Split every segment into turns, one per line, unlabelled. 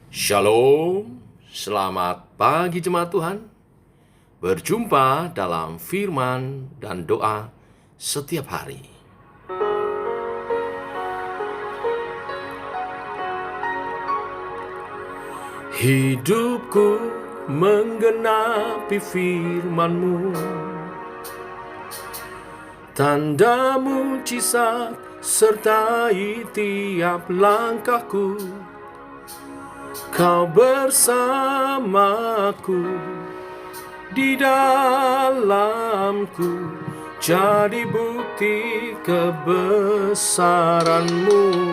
Shalom, selamat pagi jemaat Tuhan. Berjumpa dalam firman dan doa setiap hari. Hidupku menggenapi firman-Mu, tanda mujizat sertai tiap langkahku. Kau bersamaku, di dalamku, jadi bukti kebesaran-Mu.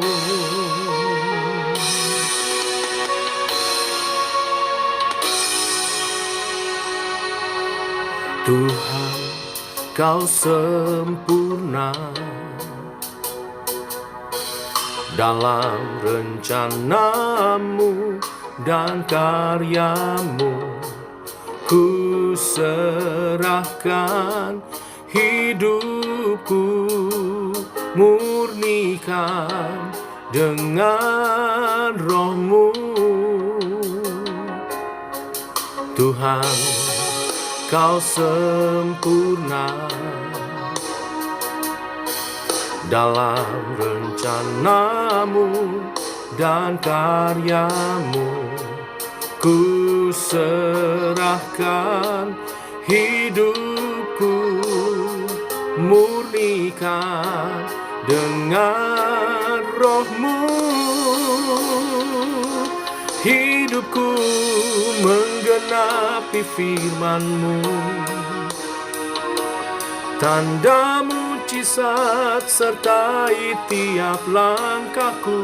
Tuhan, Kau sempurna dalam rencana-Mu dan karya-Mu. Ku serahkan hidupku, murnikan dengan Roh-Mu. Tuhan, Kau sempurna dalam rencana-Mu dan karya-Mu. Ku serahkan hidupku, murnikan dengan Roh-Mu. Hidupku menggenapi firman-Mu, tanda mujizat sertai tiap langkahku.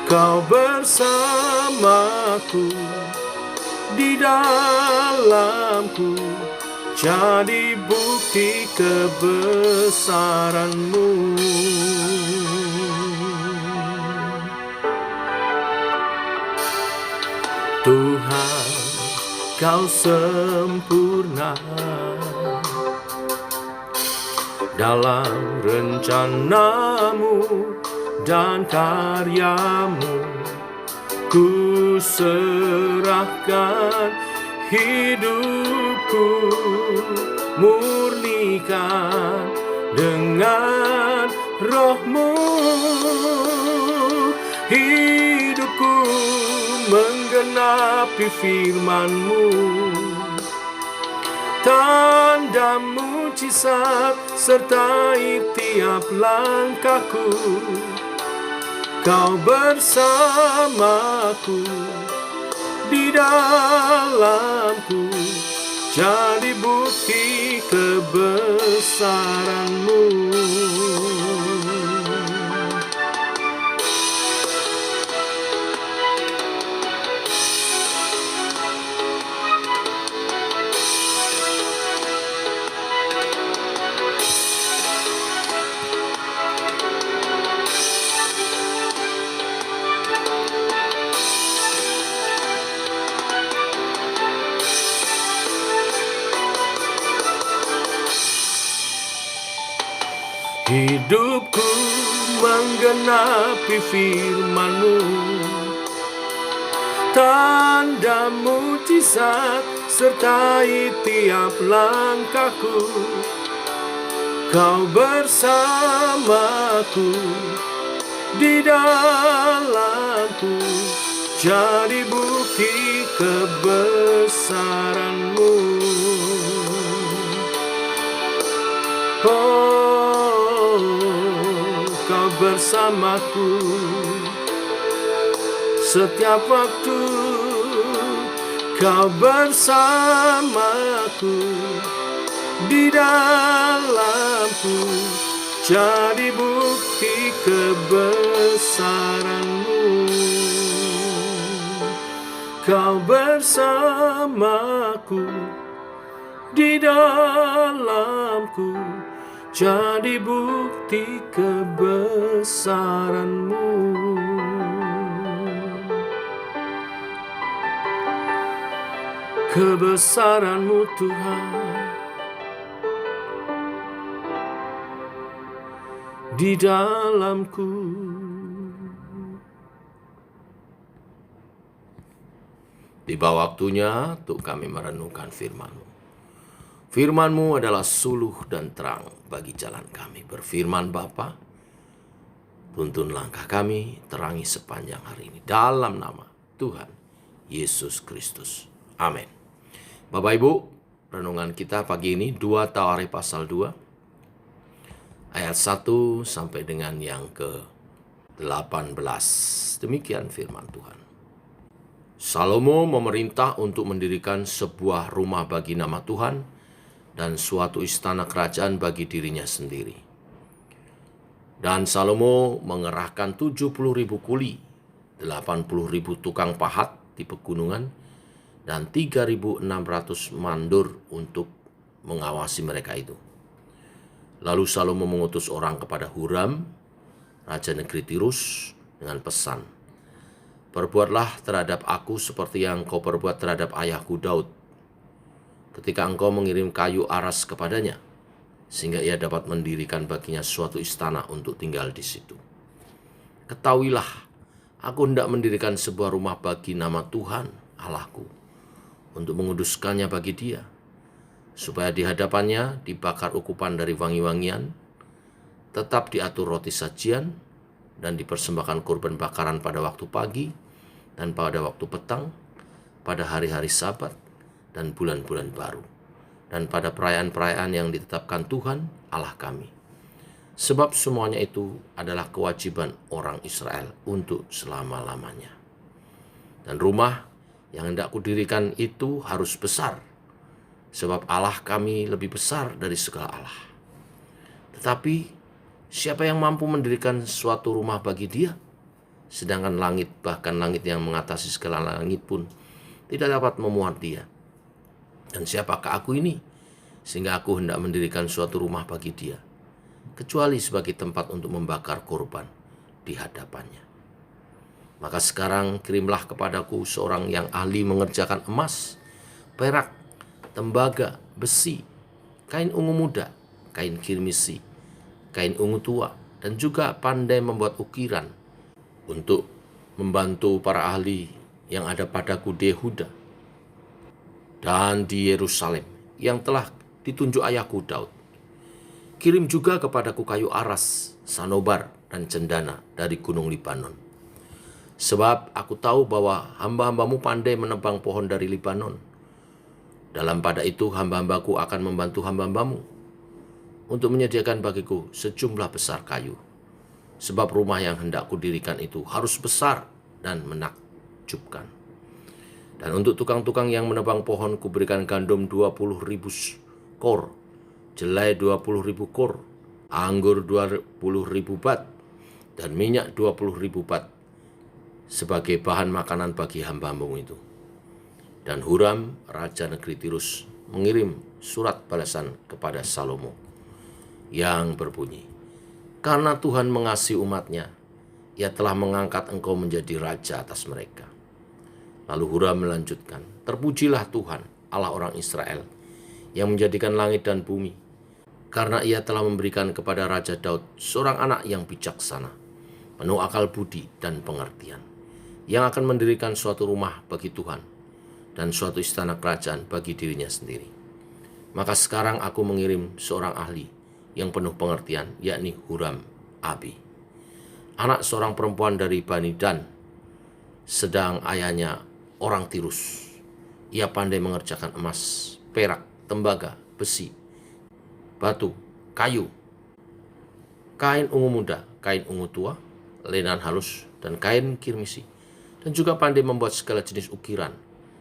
Kau bersamaku, di dalamku, jadi bukti kebesaran-Mu. Tuhan, Kau sempurna dalam rencana-Mu dan karya-Mu. Ku serahkan hidupku, murnikan dengan Roh-Mu. Hidupku menggenapi firman-Mu, tanda mujizat sertai tiap langkahku. Kau bersamaku, di dalamku, jadi bukti kebesaran-Mu. Hidupku menggenapi firman-Mu, tanda mujizat sertai tiap langkahku. Kau bersamaku, di dalamku, jadi bukti kebesaran-Mu. Kau bersamaku setiap waktu. Kau bersamaku, di dalamku, jadi bukti kebesaran-Mu. Kau bersamaku, di dalamku, jadi bukti kebesaran-Mu. Kebesaran-Mu Tuhan, di dalamku. Tiba waktunya untuk kami merenungkan firman-Mu. Firman-Mu adalah suluh dan terang bagi jalan kami. Berfirman Bapa, tuntun langkah kami, terangi sepanjang hari ini. Dalam nama Tuhan Yesus Kristus. Amin. Bapak Ibu, renungan kita pagi ini 2 Tawarikh pasal 2, ayat 1 sampai dengan yang ke-18. Demikian firman Tuhan. Salomo memerintah untuk mendirikan sebuah rumah bagi nama Tuhan dan suatu istana kerajaan bagi dirinya sendiri. Dan Salomo mengerahkan 70.000 kuli, 80.000 tukang pahat di pegunungan, dan 3.600 mandur untuk mengawasi mereka itu. Lalu Salomo mengutus orang kepada Huram, raja negeri Tirus, dengan pesan, "Perbuatlah terhadap aku seperti yang kau perbuat terhadap ayahku Daud, ketika engkau mengirim kayu aras kepadanya, sehingga ia dapat mendirikan baginya suatu istana untuk tinggal di situ. Ketahuilah, aku hendak mendirikan sebuah rumah bagi nama Tuhan Allahku, untuk menguduskannya bagi Dia, supaya di hadapannya dibakar ukupan dari wangi-wangian, tetap diatur roti sajian, dan dipersembahkan kurban bakaran pada waktu pagi dan pada waktu petang, pada hari-hari Sabat dan bulan-bulan baru, dan pada perayaan-perayaan yang ditetapkan Tuhan Allah kami. Sebab semuanya itu adalah kewajiban orang Israel untuk selama-lamanya. Dan rumah yang hendak kudirikan itu harus besar, sebab Allah kami lebih besar dari segala Allah. Tetapi siapa yang mampu mendirikan suatu rumah bagi Dia? Sedangkan langit, bahkan langit yang mengatasi segala langit pun tidak dapat memuat Dia. Dan siapakah aku ini, sehingga aku hendak mendirikan suatu rumah bagi Dia, kecuali sebagai tempat untuk membakar korban di hadapannya. Maka sekarang kirimlah kepadaku seorang yang ahli mengerjakan emas, perak, tembaga, besi, kain ungu muda, kain kirmisi, kain ungu tua, dan juga pandai membuat ukiran, untuk membantu para ahli yang ada padaku di Yehuda dan di Yerusalem, yang telah ditunjuk ayahku Daud. Kirim juga kepadaku kayu aras, sanobar, dan cendana dari gunung Libanon. Sebab aku tahu bahwa hamba-hambamu pandai menebang pohon dari Libanon. Dalam pada itu hamba-hambaku akan membantu hamba-hambamu untuk menyediakan bagiku sejumlah besar kayu. Sebab rumah yang hendak kudirikan itu harus besar dan menakjubkan. Dan untuk tukang-tukang yang menebang pohon kuberikan gandum 20.000 kor, jelai 20.000 kor, anggur 20.000 bat, dan minyak 20.000 bat sebagai bahan makanan bagi hamba-hambamu itu." Dan Huram, raja negeri Tirus, mengirim surat balasan kepada Salomo yang berbunyi, "Karena Tuhan mengasihi umat-Nya, Ia telah mengangkat engkau menjadi raja atas mereka." Lalu Huram melanjutkan, "Terpujilah Tuhan, Allah orang Israel, yang menjadikan langit dan bumi, karena Ia telah memberikan kepada Raja Daud seorang anak yang bijaksana, penuh akal budi dan pengertian, yang akan mendirikan suatu rumah bagi Tuhan dan suatu istana kerajaan bagi dirinya sendiri. Maka sekarang aku mengirim seorang ahli yang penuh pengertian, yakni Huram Abi, anak seorang perempuan dari Bani Dan, sedang ayahnya orang Tirus. Ia pandai mengerjakan emas, perak, tembaga, besi, batu, kayu, kain ungu muda, kain ungu tua, lenan halus, dan kain kirmisi, dan juga pandai membuat segala jenis ukiran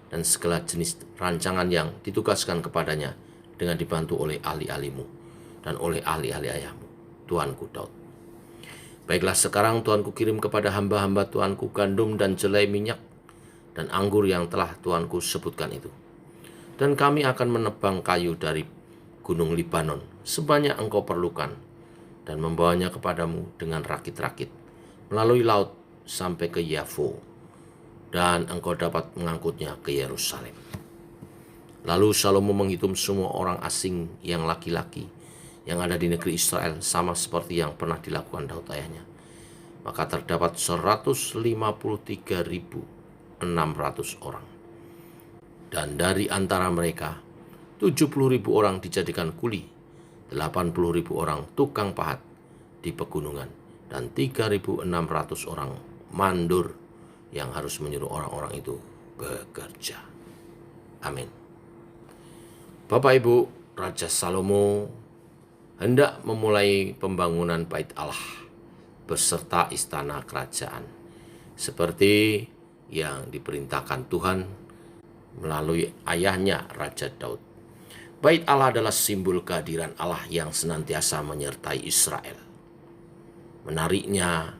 dan segala jenis rancangan yang ditugaskan kepadanya dengan dibantu oleh ahli-ahlimu dan oleh ahli-ahli ayahmu, Tuanku Daud. Baiklah, sekarang Tuanku kirim kepada hamba-hamba Tuanku gandum dan jelai minyak dan anggur yang telah Tuanku sebutkan itu. Dan kami akan menebang kayu dari gunung Libanon sebanyak engkau perlukan, dan membawanya kepadamu dengan rakit-rakit melalui laut sampai ke Yafo, dan engkau dapat mengangkutnya ke Yerusalem." Lalu Salomo menghitung semua orang asing yang laki-laki yang ada di negeri Israel, sama seperti yang pernah dilakukan Daud ayahnya. Maka terdapat 153.600 orang. Dan dari antara mereka 70.000 orang dijadikan kuli, 80.000 orang tukang pahat di pegunungan, dan 3.600 orang mandur yang harus menyuruh orang-orang itu bekerja. Amin. Bapak Ibu, Raja Salomo hendak memulai pembangunan Bait Allah beserta istana kerajaan, seperti yang diperintahkan Tuhan melalui ayahnya Raja Daud. Bait Allah adalah simbol kehadiran Allah yang senantiasa menyertai Israel. Menariknya,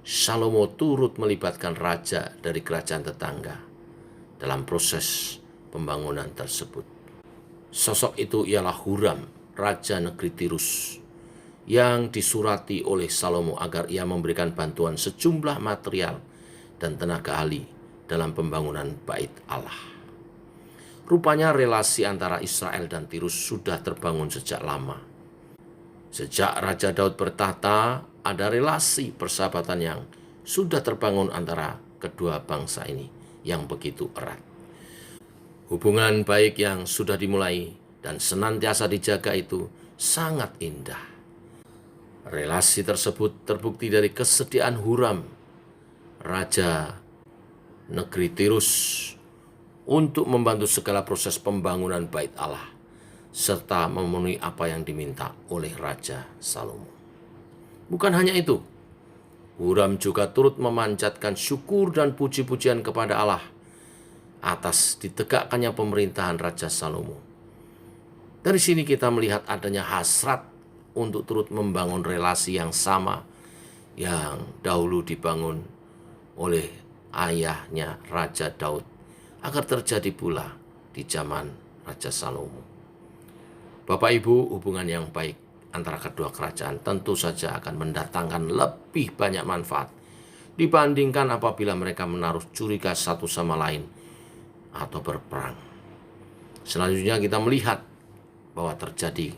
Salomo turut melibatkan raja dari kerajaan tetangga dalam proses pembangunan tersebut. Sosok itu ialah Huram, raja negeri Tirus, yang disurati oleh Salomo agar ia memberikan bantuan sejumlah material dan tenaga ahli dalam pembangunan Bait Allah. Rupanya relasi antara Israel dan Tirus sudah terbangun sejak lama. Sejak Raja Daud bertahta, ada relasi persahabatan yang sudah terbangun antara kedua bangsa ini yang begitu erat. Hubungan baik yang sudah dimulai dan senantiasa dijaga itu sangat indah. Relasi tersebut terbukti dari kesediaan Huram, raja negeri Tirus, untuk membantu segala proses pembangunan Bait Allah, serta memenuhi apa yang diminta oleh Raja Salomo. Bukan hanya itu, Huram juga turut memanjatkan syukur dan puji-pujian kepada Allah atas ditegakkannya pemerintahan Raja Salomo. Dari sini kita melihat adanya hasrat untuk turut membangun relasi yang sama yang dahulu dibangun oleh ayahnya Raja Daud, agar terjadi pula di zaman Raja Salomo. Bapak Ibu, hubungan yang baik antara kedua kerajaan tentu saja akan mendatangkan lebih banyak manfaat dibandingkan apabila mereka menaruh curiga satu sama lain atau berperang. Selanjutnya kita melihat bahwa terjadi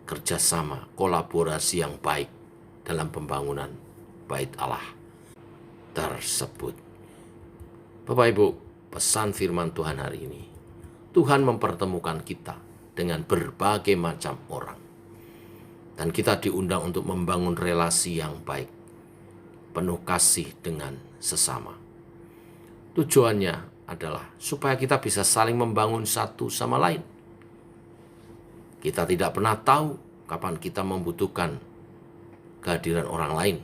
kerjasama, kolaborasi yang baik dalam pembangunan Bait Allah tersebut. Bapak Ibu, pesan firman Tuhan hari ini, Tuhan mempertemukan kita dengan berbagai macam orang. Dan kita diundang untuk membangun relasi yang baik, penuh kasih dengan sesama. Tujuannya adalah supaya kita bisa saling membangun satu sama lain. Kita tidak pernah tahu kapan kita membutuhkan kehadiran orang lain.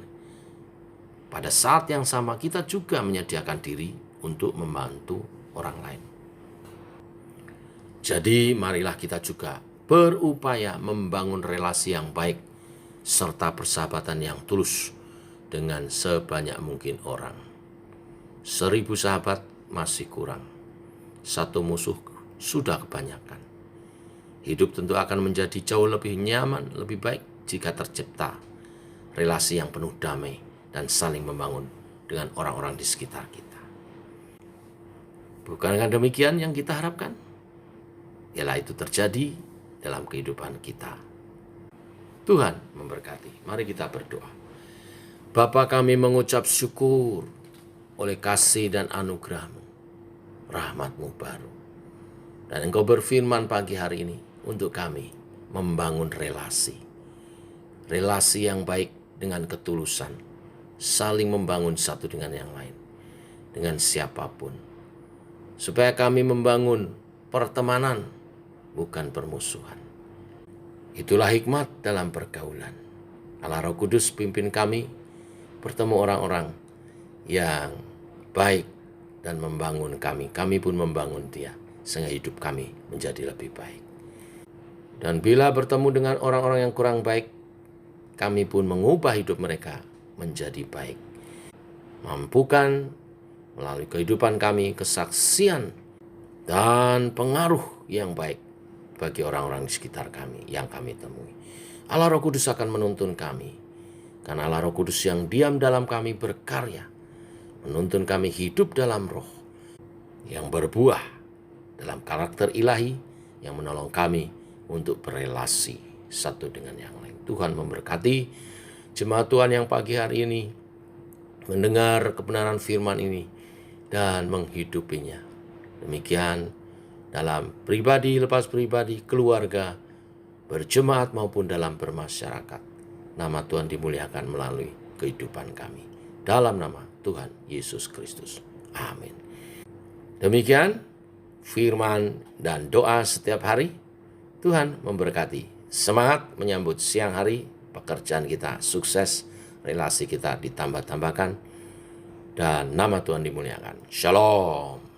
Pada saat yang sama kita juga menyediakan diri untuk membantu orang lain. Jadi marilah kita juga berupaya membangun relasi yang baik serta persahabatan yang tulus dengan sebanyak mungkin orang. 1000 sahabat masih kurang, 1 musuh sudah kebanyakan. Hidup tentu akan menjadi jauh lebih nyaman, lebih baik jika tercipta relasi yang penuh damai dan saling membangun dengan orang-orang di sekitar kita. Bukankah demikian yang kita harapkan? Ialah itu terjadi dalam kehidupan kita. Tuhan memberkati. Mari kita berdoa. Bapa, kami mengucap syukur oleh kasih dan anugerah-Mu, rahmat-Mu baru. Dan Engkau berfirman pagi hari ini untuk kami membangun relasi. Relasi yang baik dengan ketulusan, saling membangun satu dengan yang lain, dengan siapapun. Supaya kami membangun pertemanan, bukan permusuhan. Itulah hikmat dalam pergaulan. Allah Roh Kudus pimpin kami bertemu orang-orang yang baik dan membangun kami. Kami pun membangun dia, sehingga hidup kami menjadi lebih baik. Dan bila bertemu dengan orang-orang yang kurang baik, kami pun mengubah hidup mereka menjadi baik. Mampukan melalui kehidupan kami kesaksian dan pengaruh yang baik bagi orang-orang di sekitar kami yang kami temui. Allah Roh Kudus akan menuntun kami, karena Allah Roh Kudus yang diam dalam kami berkarya, menuntun kami hidup dalam roh, yang berbuah dalam karakter ilahi, yang menolong kami untuk berelasi satu dengan yang lain. Tuhan memberkati jemaat Tuhan yang pagi hari ini mendengar kebenaran firman ini dan menghidupinya. Demikian dalam pribadi, lepas pribadi, keluarga, berjemaat maupun dalam bermasyarakat. Nama Tuhan dimuliakan melalui kehidupan kami. Dalam nama Tuhan Yesus Kristus. Amin. Demikian firman dan doa setiap hari. Tuhan memberkati. Semangat menyambut siang hari, pekerjaan kita sukses, relasi kita ditambah-tambahkan, dan nama Tuhan dimuliakan. Shalom.